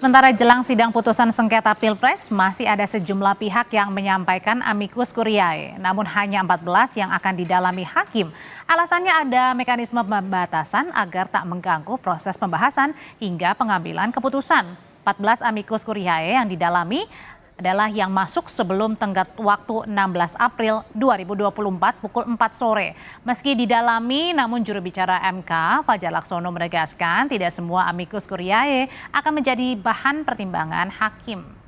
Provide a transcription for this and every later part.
Sementara jelang sidang putusan sengketa Pilpres, masih ada sejumlah pihak yang menyampaikan amicus curiae, namun hanya 14 yang akan didalami hakim. Alasannya ada mekanisme pembatasan agar tak mengganggu proses pembahasan hingga pengambilan keputusan. 14 amicus curiae yang didalami adalah yang masuk sebelum tenggat waktu 16 April 2024 pukul 4 sore. Meski didalami, namun juru bicara MK, Fajar Laksono menegaskan tidak semua amicus curiae akan menjadi bahan pertimbangan hakim.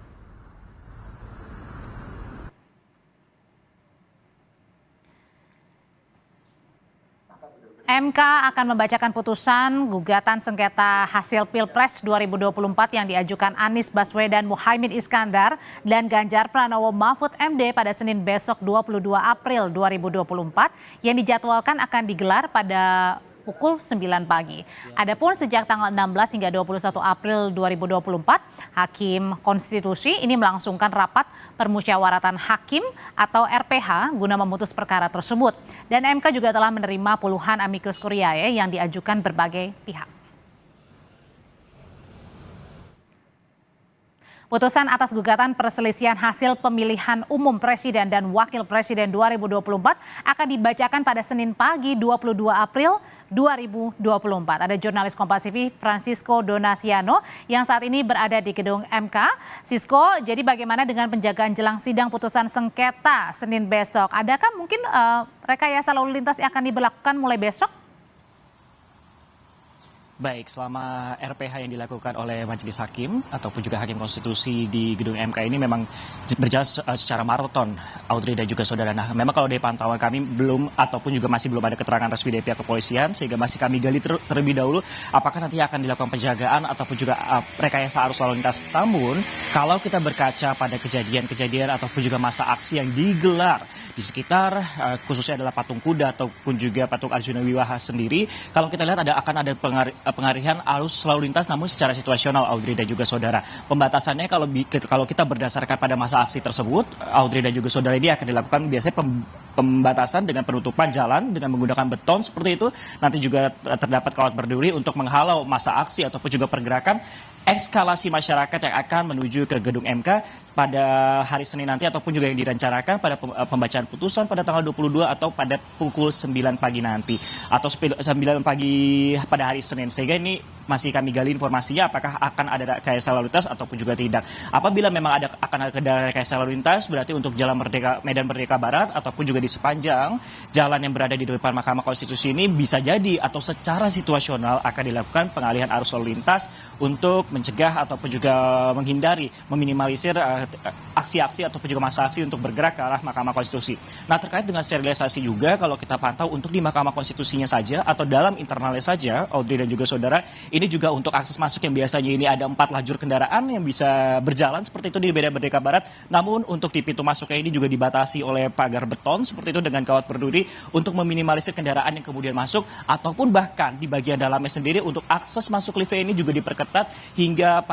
MK akan membacakan putusan gugatan sengketa hasil Pilpres 2024 yang diajukan Anies Baswedan Muhaimin Iskandar dan Ganjar Pranowo Mahfud MD pada Senin besok 22 April 2024 yang dijadwalkan akan digelar pada pukul 9 pagi. Adapun sejak tanggal 16 hingga 21 April 2024, Hakim Konstitusi ini melangsungkan rapat permusyawaratan hakim atau RPH guna memutus perkara tersebut. Dan MK juga telah menerima puluhan amicus curiae yang diajukan berbagai pihak. Putusan atas gugatan perselisihan hasil pemilihan umum Presiden dan Wakil Presiden 2024 akan dibacakan pada Senin pagi 22 April 2024. Ada jurnalis Kompas TV Francisco Donasiano yang saat ini berada di gedung MK. Sisko, jadi bagaimana dengan penjagaan jelang sidang putusan sengketa Senin besok? Adakah mungkin rekayasa lalu lintas yang akan diberlakukan mulai besok? Baik, selama RPH yang dilakukan oleh Majelis Hakim ataupun juga Hakim Konstitusi di gedung MK ini memang berjalan secara maraton, Audrey dan juga saudara. Nah, memang kalau dari pantauan kami belum ataupun juga masih belum ada keterangan resmi dari pihak kepolisian, sehingga masih kami gali terlebih dahulu apakah nanti akan dilakukan penjagaan ataupun juga rekayasa arus lalu lintas. Namun, kalau kita berkaca pada kejadian-kejadian ataupun juga masa aksi yang digelar di sekitar khususnya adalah patung kuda ataupun juga patung Arjuna Wiwaha sendiri, kalau kita lihat akan ada pengalihan arus lalu lintas namun secara situasional, Audrey dan juga saudara. Pembatasannya kalau kita berdasarkan pada masa aksi tersebut, Audrey dan juga saudara, ini akan dilakukan biasanya pembatasan dengan penutupan jalan dengan menggunakan beton seperti itu. Nanti juga terdapat kawat berduri untuk menghalau masa aksi ataupun juga pergerakan eskalasi masyarakat yang akan menuju ke gedung MK pada hari Senin nanti ataupun juga yang direncanakan pada pembacaan putusan pada tanggal 22 atau pada pukul 9 pagi nanti atau 9 pagi pada hari Senin. Sehingga ini masih kami gali informasinya apakah akan ada rekayasa lalu lintas ataupun juga tidak. Apabila memang akan ada rekayasa lalu lintas, berarti untuk Jalan Medan Merdeka Barat ataupun juga di sepanjang jalan yang berada di depan Mahkamah Konstitusi ini bisa jadi atau secara situasional akan dilakukan pengalihan arus lalu lintas untuk mencegah ataupun juga menghindari, meminimalisir aksi-aksi ataupun juga masa aksi untuk bergerak ke arah Mahkamah Konstitusi. Nah, terkait dengan sterilisasi juga, kalau kita pantau untuk di Mahkamah Konstitusinya saja atau dalam internalnya saja, Audrey dan juga saudara, ini juga untuk akses masuk yang biasanya ini ada 4 lajur kendaraan yang bisa berjalan seperti itu di Medan Merdeka Barat. Namun untuk di pintu masuknya ini juga dibatasi oleh pagar beton seperti itu dengan kawat berduri untuk meminimalisir kendaraan yang kemudian masuk, ataupun bahkan di bagian dalamnya sendiri untuk akses masuk lift ini juga diperketat hingga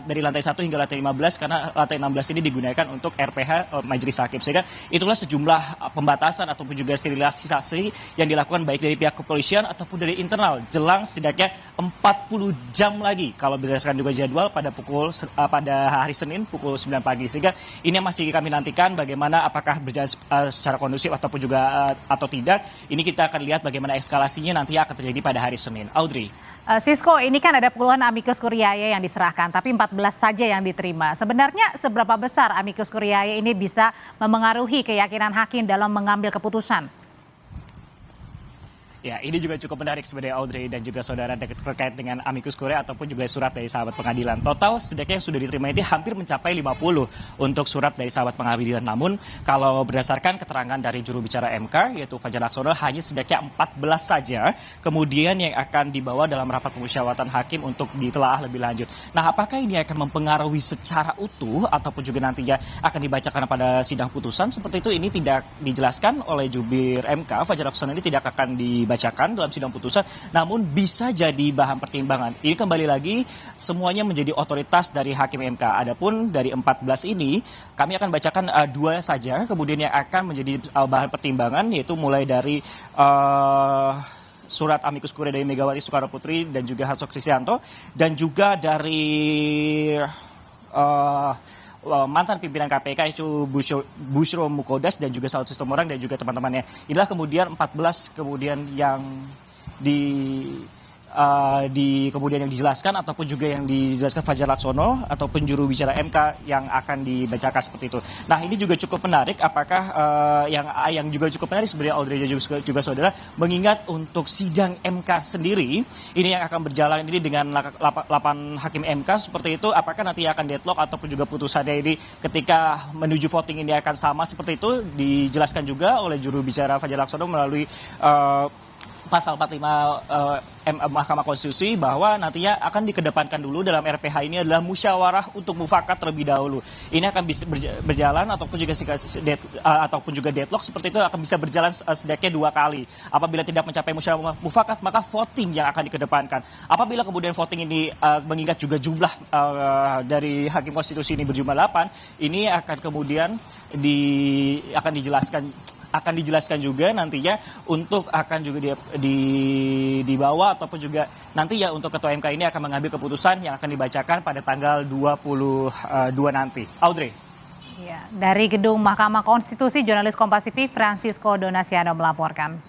dari lantai 1 hingga lantai 15 karena lantai 16 ini digunakan untuk RPH Majelis Hakim. Sehingga itulah sejumlah pembatasan ataupun juga sterilisasi yang dilakukan baik dari pihak kepolisian ataupun dari internal jelang setidaknya 40 jam lagi kalau berdasarkan juga jadwal pada hari Senin pukul 9 pagi. Sehingga ini yang masih kami nantikan bagaimana apakah berjalan secara kondusif ataupun juga atau tidak. Ini kita akan lihat bagaimana eskalasinya nanti akan terjadi pada hari Senin. Audrey. Sisko, ini kan ada puluhan amicus curiae yang diserahkan, tapi 14 saja yang diterima. Sebenarnya seberapa besar amicus curiae ini bisa memengaruhi keyakinan hakim dalam mengambil keputusan? Ya, ini juga cukup menarik sebenarnya, Audrey dan juga saudara, terkait dengan amicus curiae ataupun juga surat dari sahabat pengadilan. Total setidaknya yang sudah diterima itu hampir mencapai 50 untuk surat dari sahabat pengadilan. Namun kalau berdasarkan keterangan dari juru bicara MK yaitu Fajar Laksono, hanya setidaknya 14 saja kemudian yang akan dibawa dalam rapat permusyawaratan hakim untuk ditelaah lebih lanjut. Nah, apakah ini akan mempengaruhi secara utuh ataupun juga nantinya akan dibacakan pada sidang putusan seperti itu, ini tidak dijelaskan oleh jubir MK. Fajar Laksono ini tidak akan dibacakan dalam sidang putusan, namun bisa jadi bahan pertimbangan. Ini kembali lagi semuanya menjadi otoritas dari Hakim MK. Adapun dari 14 ini kami akan bacakan 2 saja kemudian yang akan menjadi bahan pertimbangan, yaitu mulai dari surat amicus curiae dari Megawati Soekarno Putri dan juga Hasto Kristianto, dan juga dari mantan pimpinan KPK itu Bushro Mukodas dan juga Saud Sitomorang dan juga teman-temannya. Inilah kemudian 14 kemudian yang kemudian yang dijelaskan ataupun juga yang dijelaskan Fajar Laksono ataupun juru bicara MK yang akan dibacakan seperti itu. Nah, ini juga cukup menarik, apakah yang juga cukup menarik sebenarnya Audrey dan juga saudara, mengingat untuk sidang MK sendiri ini yang akan berjalan ini dengan 8 hakim MK seperti itu, apakah nanti akan deadlock ataupun juga putusannya ini ketika menuju voting ini akan sama seperti itu, dijelaskan juga oleh juru bicara Fajar Laksono melalui pasal 45 Mahkamah Konstitusi bahwa nantinya akan dikedepankan dulu dalam RPH ini adalah musyawarah untuk mufakat terlebih dahulu. Ini akan bisa berjalan ataupun juga deadlock seperti itu akan bisa berjalan setidaknya 2 kali. Apabila tidak mencapai musyawarah mufakat, maka voting yang akan dikedepankan. Apabila kemudian voting ini mengingat juga jumlah dari hakim konstitusi ini berjumlah 8, ini akan kemudian akan dijelaskan juga nantinya untuk akan juga dibawa ataupun juga nanti ya untuk Ketua MK ini akan mengambil keputusan yang akan dibacakan pada tanggal 22 nanti. Audrey. Ya, dari Gedung Mahkamah Konstitusi, jurnalis Kompas TV Francisco Donasiano melaporkan.